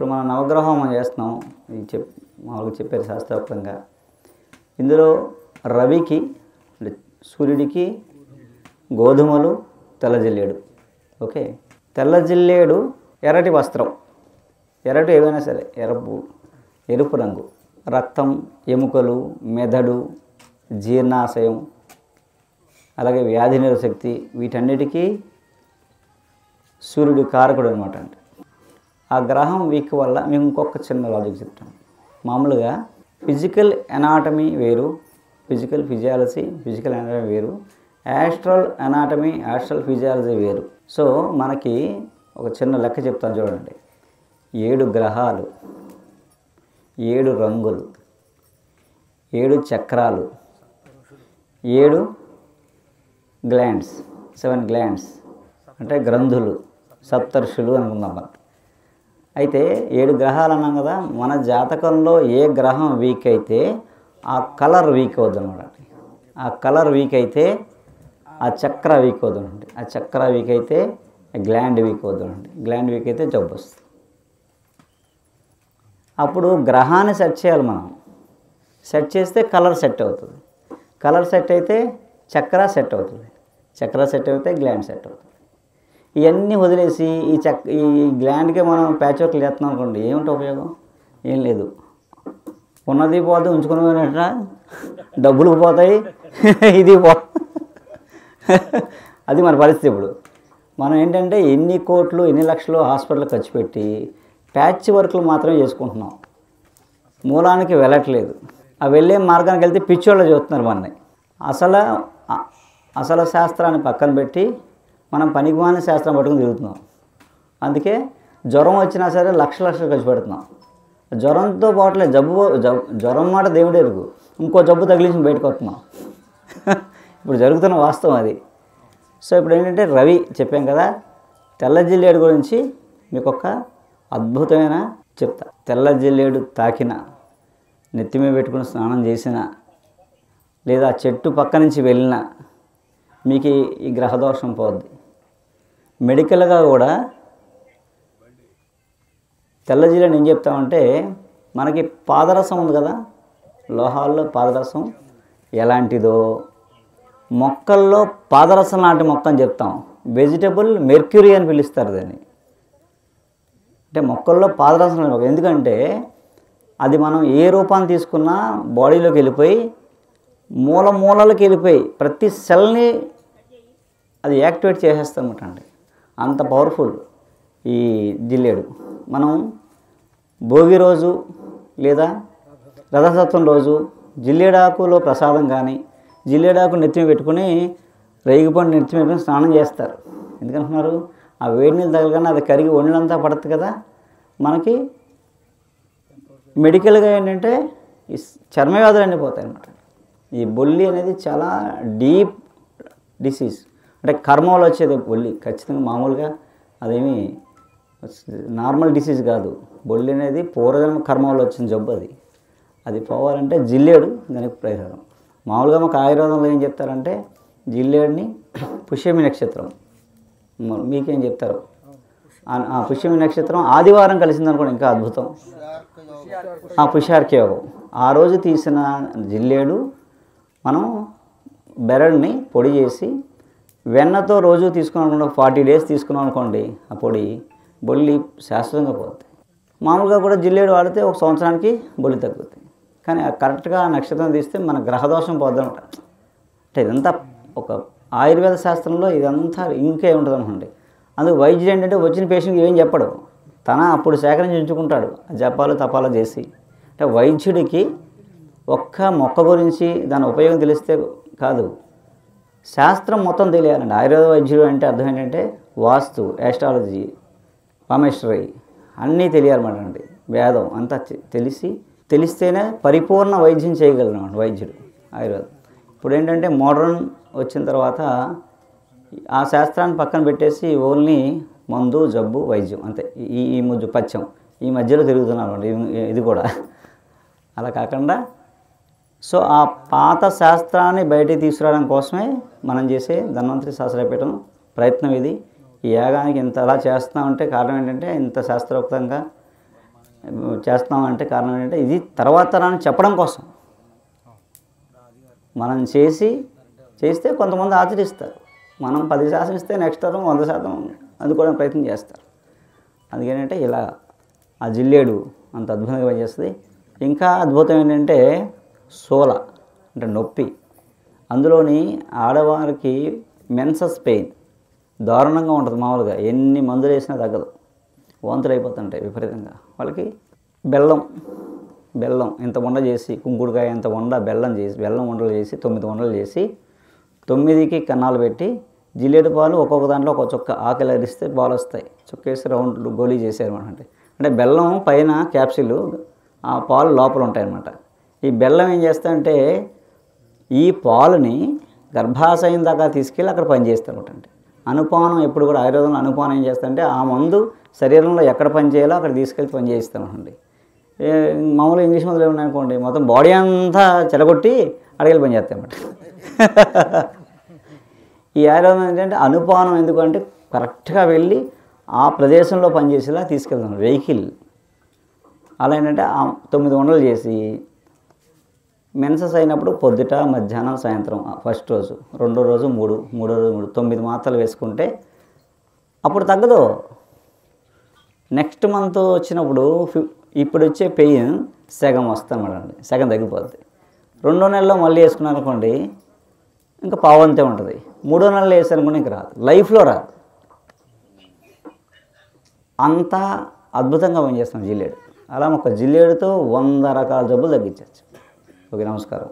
ఇప్పుడు మనం నవగ్రహం చేస్తున్నాం, ఇది మామూలుగా చెప్పారు శాస్త్రోక్తంగా. ఇందులో రవికి సూర్యుడికి గోధుమలు, తెల్ల జిల్లేడు. ఓకే, తెల్ల జిల్లేడు ఎర్రటి వస్త్రం, ఎర్రటి ఏవైనా సరే ఎరుపు రంగు, రక్తం, ఎముకలు, మెదడు, జీర్ణాశయం, అలాగే వ్యాధి నిరోధశక్తి, వీటన్నిటికీ సూర్యుడు కారకుడు అనమాట. అంటే ఆ గ్రహం వీక్ వల్ల మేము ఇంకొక చిన్న లాజిక్ చెప్తాను. మామూలుగా ఫిజికల్ ఎనాటమీ వేరు, ఫిజికల్ ఫిజియాలజీ, ఫిజికల్ ఎనాటమీ వేరు, యాస్ట్రల్ ఎనాటమీ, యాస్ట్రల్ ఫిజియాలజీ వేరు. సో మనకి ఒక చిన్న లెక్క చెప్తాను చూడండి. 7 గ్రహాలు, 7 రంగులు, 7 చక్రాలు, 7 గ్లాండ్స్, 7 గ్లాండ్స్ అంటే గ్రంథులు, సప్తర్షులు అనుకుందాం. అయితే 7 గ్రహాలు అన్నాం కదా, మన జాతకంలో ఏ గ్రహం వీక్ అయితే ఆ కలర్ వీక్ అవుతుంది అనమాట. ఆ కలర్ వీక్ అయితే ఆ చక్ర వీక్ అవుతుందండి, ఆ చక్ర వీక్ అయితే గ్లాండ్ వీక్ అవుతుందండి, గ్లాండ్ వీక్ అయితే జబ్బు వస్తుంది. అప్పుడు గ్రహాన్ని సెట్ చేయాలి మనం. సెట్ చేస్తే కలర్ సెట్ అవుతుంది, కలర్ సెట్ అయితే చక్ర సెట్ అవుతుంది, చక్ర సెట్ అయితే గ్లాండ్ సెట్ అవుతుంది. ఇవన్నీ వదిలేసి ఈ గ్లాండ్కే మనం ప్యాచ్ వర్క్ చేస్తున్నాం అనుకోండి, ఏమిటి ఉపయోగం? ఏం లేదు. ఉన్నది పోతే ఉంచుకుని పోయినట్ట, డబ్బులు పోతాయి, ఇది అది మన పరిస్థితి. ఇప్పుడు మనం ఏంటంటే ఎన్ని కోట్లు, ఎన్ని లక్షలు హాస్పిటల్ ఖర్చు పెట్టి ప్యాచ్ వర్క్లు మాత్రమే చేసుకుంటున్నాం, మూలానికి వెళ్ళట్లేదు. ఆ వెళ్ళే మార్గానికి వెళ్తే పిచ్చోళ్ళు చూస్తున్నారు మనని. అసలు శాస్త్రాన్ని పక్కన పెట్టి మనం పనికిమాలిన శాస్త్రం పట్టుకుని తిరుగుతున్నాం. అందుకే జ్వరం వచ్చినా సరే లక్షలు ఖర్చు పెడుతున్నాం. జ్వరంతో పోవట్లేదు, జ్వరం మాట దేవుడే ఎరుగు, ఇంకో జబ్బు తగిలించి బయటకు వస్తున్నాం. ఇప్పుడు జరుగుతున్న వాస్తవం అది. సో ఇప్పుడు ఏంటంటే రవి చెప్పాం కదా, తెల్ల జిల్లేడు గురించి మీకు ఒక అద్భుతమైన చెప్తా. తెల్ల జిల్లేడు తాకిన, నెత్తి మీద పెట్టుకుని స్నానం చేసిన, లేదా చెట్టు పక్క నుంచి వెళ్ళినా మీకు ఈ గ్రహదోషం పోద్ది. మెడికల్గా కూడా తెల్ల జిల్లేడు ఏం చెప్తామంటే, మనకి పాదరసం ఉంది కదా, లోహాల్లో పాదరసం ఎలాంటిదో, మొక్కల్లో పాదరసం లాంటి మొక్క అని చెప్తాం. వెజిటబుల్ మెర్క్యూరీ అని పిలుస్తారు దాన్ని. అంటే మొక్కల్లో పాదరసం లాంటి మొక్క, ఎందుకంటే అది మనం ఏ రూపాన్ని తీసుకున్నా బాడీలోకి వెళ్ళిపోయి మూలకి వెళ్ళిపోయి ప్రతి సెల్ని అది యాక్టివేట్ చేసేస్తామట అండి. అంత పవర్ఫుల్ ఈ జిల్లేడు. మనం భోగి రోజు లేదా రథసప్తమి రోజు జిల్లేడాకులో ప్రసాదం కానీ, జిల్లేడాకు నెత్తిమి పెట్టుకుని రేగిపండు నెత్తిమి పెట్టుకుని స్నానం చేస్తారు. ఎందుకంటున్నారు? ఆ వేడి నీళ్ళు తగలగానే అది కరిగి ఒళ్ళంతా పడుతుంది కదా. మనకి మెడికల్గా ఏంటంటే ఈ చర్మ వ్యాధులు అన్నీ పోతాయి అన్నమాట. ఈ బొల్లి అనేది చాలా డీప్ డిసీజ్, అంటే కర్మలో వచ్చేది బొల్లి. ఖచ్చితంగా మామూలుగా అదేమి నార్మల్ డిసీజ్ కాదు. బొల్లి అనేది పూర్వజన్మ కర్మలో వచ్చిన జబ్బు. అది పోవాలంటే జిల్లేడు దానికి పరిహారం. మామూలుగా మాకు ఆయుర్వేదంలో ఏం చెప్తారంటే, జిల్లేడుని పుష్యమి నక్షత్రం, మీకేం చెప్తారు? పుష్యమి నక్షత్రం ఆదివారం కలిసిందనుకోండి, ఇంకా అద్భుతం. పుష్యార్క యోగం. ఆ రోజు తీసిన జిల్లేడు మనం బెరడుని పొడి చేసి వెన్నతో రోజు తీసుకున్నాం అనుకోండి, 40 days తీసుకున్నాం అనుకోండి, ఆ పొడి బొల్లి శాశ్వతంగా పోతుంది. మామూలుగా కూడా జిల్లేడు వాడితే 1 సంవత్సరానికి బొల్లి తగ్గుతుంది. కానీ కరెక్ట్గా నక్షత్రం తీస్తే మన గ్రహదోషం పోద్దనమాట. అంటే ఇదంతా ఒక ఆయుర్వేద శాస్త్రంలో ఇదంతా ఇంకే ఉంటుంది అనుకోండి. అందుకు వైద్యుడు ఏంటంటే వచ్చిన పేషెంట్కి ఏం చెప్పడు, తన అప్పుడు సేకరించి ఉంచుకుంటాడు జపాలు తపాలు చేసి. అంటే వైద్యుడికి ఒక్క మొక్క గురించి దాని ఉపయోగం తెలిస్తే కాదు, శాస్త్రం మొత్తం తెలియాలండి. ఆయుర్వేద వైద్యుడు అంటే అర్థం ఏంటంటే వాస్తు, యాస్ట్రాలజీ, పామిస్ట్రీ అన్నీ తెలియాలన్నమాట అండి. వేదం అంతా తెలిస్తేనే పరిపూర్ణ వైద్యం చేయగలనమాట వైద్యుడు ఆయుర్వేదం. ఇప్పుడు ఏంటంటే మోడర్న్ వచ్చిన తర్వాత ఆ శాస్త్రాన్ని పక్కన పెట్టేసి ఓన్లీ మందు, జబ్బు, వైద్యం అంతే. ఈ పచ్చం ఈ మధ్యలో తిరుగుతున్నారు ఇది కూడా. అలా కాకుండా సో ఆ పాత శాస్త్రాన్ని బయటికి తీసుకురావడం కోసమే మనం చేసే ధన్వంతరి శాస్త్రపీఠం ప్రయత్నం ఇది. ఈ యాగానికి ఇంత అలా చేస్తున్నామంటే కారణం ఏంటంటే ఇంత శాస్త్రోక్తంగా చేస్తున్నామంటే కారణం ఏంటంటే ఇది తర్వాత తరానికి చెప్పడం కోసం. మనం చేస్తే కొంతమంది ఆచరిస్తారు. మనం 10% ఇస్తే నెక్స్ట్ తరం 100% అందుకోవడానికి ప్రయత్నం చేస్తారు. అందుకేంటంటే ఇలా ఆ జిల్లేడు అంత అద్భుతంగా పనిచేస్తుంది. ఇంకా అద్భుతం ఏంటంటే సోల అంటే నొప్పి. అందులోని ఆడవారికి మెన్సస్ పెయిన్ దారుణంగా ఉంటుంది. మామూలుగా ఎన్ని మందులు వేసినా తగ్గదు, వాంతులు అయిపోతుంటాయి విపరీతంగా. వాళ్ళకి బెల్లం ఇంత వండ చేసి, కుంకుడుకాయ ఇంత వండ బెల్లం ఉండలు చేసి 9 వండలు చేసి 9కి కన్నాలు పెట్టి జిల్లేడు పాలు ఒక్కొక్క దాంట్లో ఒక చుక్క ఆకలి అరిస్తే పాలు వస్తాయి. చుక్కేసి రౌండ్ గోళీ చేసేయన్నమాట. అంటే బెల్లం పైన క్యాప్సిల్, ఆ పాలు లోపల ఉంటాయన్నమాట. ఈ బెల్లం ఏం చేస్తాయంటే ఈ పాలుని గర్భాశయం దాకా తీసుకెళ్ళి అక్కడ పనిచేస్తారన్నమాట. అంటే అనుపానం ఎప్పుడు కూడా ఆయుర్వేదంలో అనుపానం ఏం చేస్తారంటే ఆ మందు శరీరంలో ఎక్కడ పని చేయాలో అక్కడ తీసుకెళ్ళి పని చేయిస్తామండి. మామూలుగా ఇంగ్లీష్ మందులు ఏమన్నాయనుకోండి మొత్తం బాడీ అంతా చెడగొట్టి అడగలు పని చేస్తాయన్నమాట. ఈ ఆయుర్వేదం ఏంటంటే అనుపానం ఎందుకంటే కరెక్ట్గా వెళ్ళి ఆ ప్రదేశంలో పనిచేసేలా తీసుకెళ్తాం వెహికల్. అలా ఏంటంటే 9 వండలు చేసి మెన్సెస్ అయినప్పుడు పొద్దుట, మధ్యాహ్నం, సాయంత్రం ఫస్ట్ రోజు, రెండో రోజు 3, మూడో రోజు 3, 9 మాత్రలు వేసుకుంటే అప్పుడు తగ్గదు. నెక్స్ట్ మంత్ వచ్చినప్పుడు ఇప్పుడు వచ్చే పెయిన్ సగం వస్తామన్నమాట, సగం తగ్గిపోద్ది. 2వ నెలలో మళ్ళీ వేసుకున్నారనుకోండి ఇంకా పావంతే ఉంటుంది. 3వ నెలలో వేసారనుకోండి ఇంకా రాదు, లైఫ్లో రాదు. అంత అద్భుతంగా పనిచేస్తాం జిల్లేడు. అలా ఒక జిల్లేడుతో 100 రకాల జబ్బులు తగ్గించవచ్చు. ఓకే, నమస్కారం.